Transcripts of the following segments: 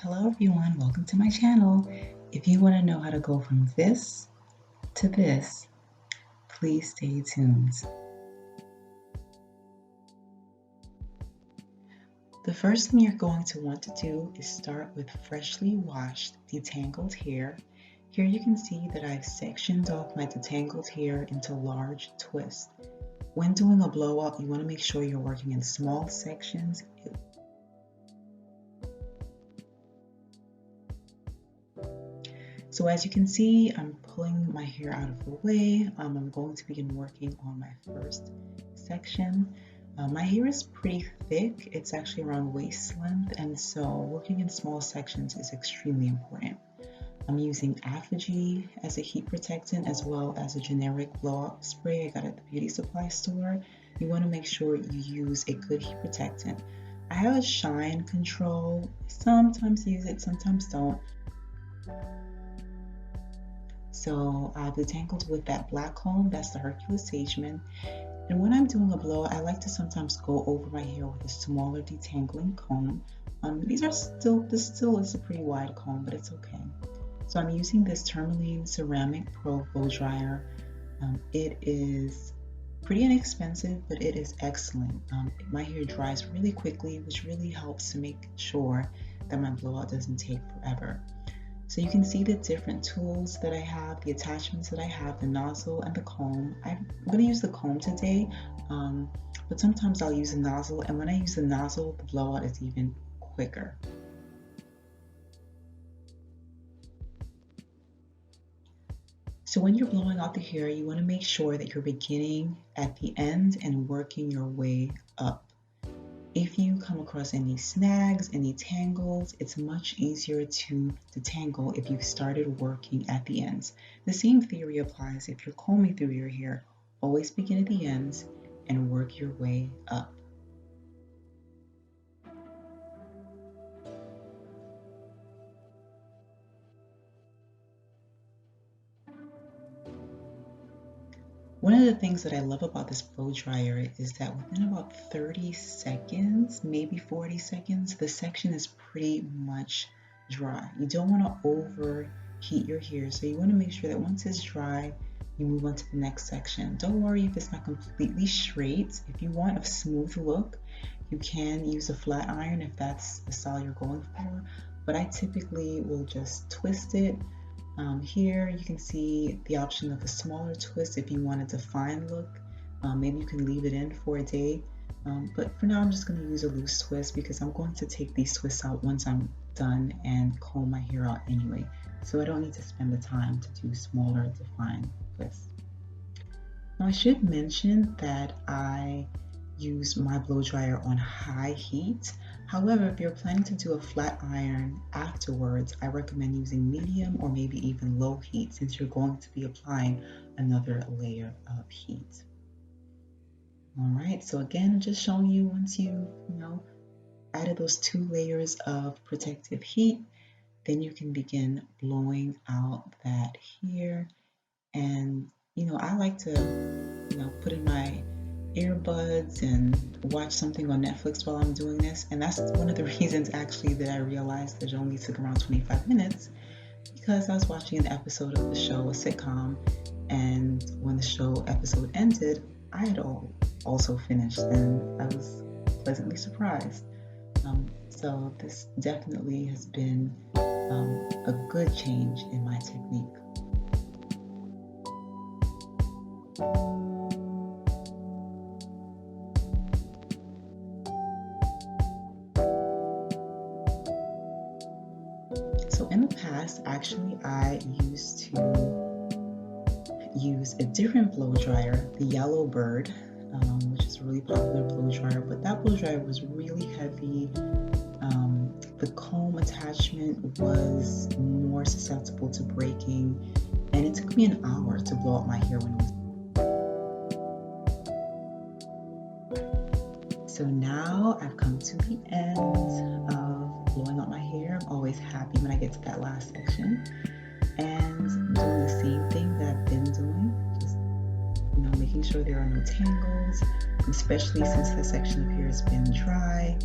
Hello everyone, welcome to my channel. If you want to know how to go from this to this, please stay tuned. The first thing you're going to want to do is start with freshly washed detangled hair. Here you can see that I've sectioned off my detangled hair into large twists. When doing a blowout, you want to make sure you're working in small sections. So as you can see, I'm pulling my hair out of the way. I'm going to begin working on my first section. My hair is pretty thick. It's actually around waist length, and so working in small sections is extremely important. I'm using Aphogee as a heat protectant as well as a generic blowout spray I got at the beauty supply store. You want to make sure you use a good heat protectant. I have a shine control. Sometimes use it, sometimes don't. So I've detangled with that black comb, that's the Hercules Sagemann. And when I'm doing a blow, I like to sometimes go over my hair with a smaller detangling comb. This still is a pretty wide comb, but it's okay. So I'm using this Tourmaline Ceramic Pro Blow Dryer. It is pretty inexpensive, but it is excellent. My hair dries really quickly, which really helps to make sure that my blowout doesn't take forever. So you can see the different tools that I have, the attachments that I have, the nozzle and the comb. I'm going to use the comb today, but sometimes I'll use the nozzle, and when I use the nozzle, the blowout is even quicker. So when you're blowing out the hair, you want to make sure that you're beginning at the end and working your way up. If you come across any snags, any tangles, it's much easier to detangle if you've started working at the ends. The same theory applies if you're combing through your hair. Always begin at the ends and work your way up. One of the things that I love about this blow dryer is that within about 30 seconds, maybe 40 seconds, the section is pretty much dry. You don't want to overheat your hair, so you want to make sure that once it's dry, you move on to the next section. Don't worry if it's not completely straight. If you want a smooth look, you can use a flat iron if that's the style you're going for, but I typically will just twist it. Here you can see the option of a smaller twist if you want a defined look. Maybe you can leave it in for a day, but for now I'm just going to use a loose twist because I'm going to take these twists out once I'm done and comb my hair out anyway, so I don't need to spend the time to do smaller defined twists. Now I should mention that I use my blow dryer on high heat. However, if you're planning to do a flat iron afterwards, I recommend using medium or maybe even low heat since you're going to be applying another layer of heat. All right, so again, just showing you once you added those 2 layers of protective heat, then you can begin blowing out that hair. And I like to put in my earbuds and watch something on Netflix while I'm doing this, and that's one of the reasons actually that I realized that it only took around 25 minutes because I was watching an episode of the show, a sitcom, and when the show episode ended, I had also finished, and I was pleasantly surprised. So this definitely has been a good change in my technique. So in the past, actually, I used to use a different blow dryer, the Yellow Bird, which is a really popular blow dryer, but that blow dryer was really heavy. The comb attachment was more susceptible to breaking, and it took me an hour to blow out my hair when it was. So now I've come to the end of blowing out my hair. I'm always happy when I get to that last section, and I'm doing the same thing that I've been doing, just making sure there are no tangles, especially since the section of hair has been dry,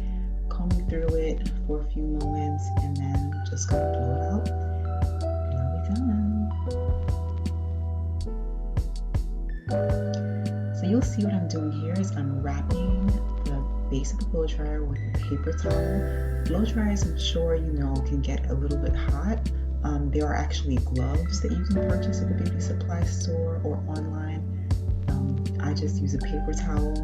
combing through it for a few moments and then just gonna blow it out and I'll be done. So you'll see what I'm doing here is I'm wrapping the base of the blow dryer with a paper towel. Blow dryers, I'm sure you know, can get a little bit hot. There are actually gloves that you can purchase at the beauty supply store or online. I just use a paper towel,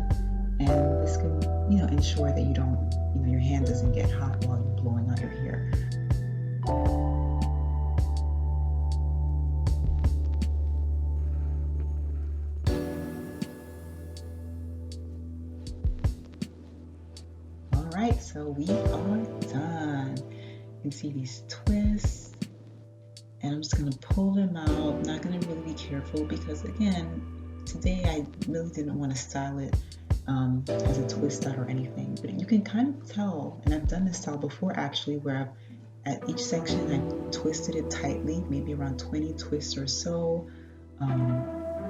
and this can, ensure that you don't, your hand doesn't get hot while you're blowing out your hair. All right, so we are done. You can see these twists. And I'm just going to pull them out. I'm not going to really be careful because, again, today I really didn't want to style it as a twist out or anything. But you can kind of tell, and I've done this style before actually, where at each section I twisted it tightly, maybe around 20 twists or so.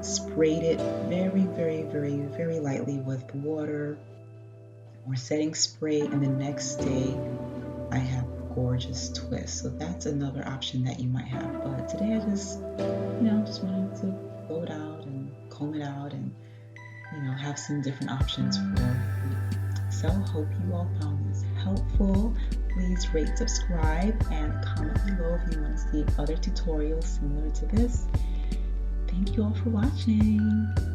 Sprayed it very, very, very, very lightly with water or setting spray, and the next day I have gorgeous twist. So that's another option that you might have. But today I just wanted to blow it out and comb it out and, have some different options for you. So hope you all found this helpful. Please rate, subscribe, and comment below if you want to see other tutorials similar to this. Thank you all for watching.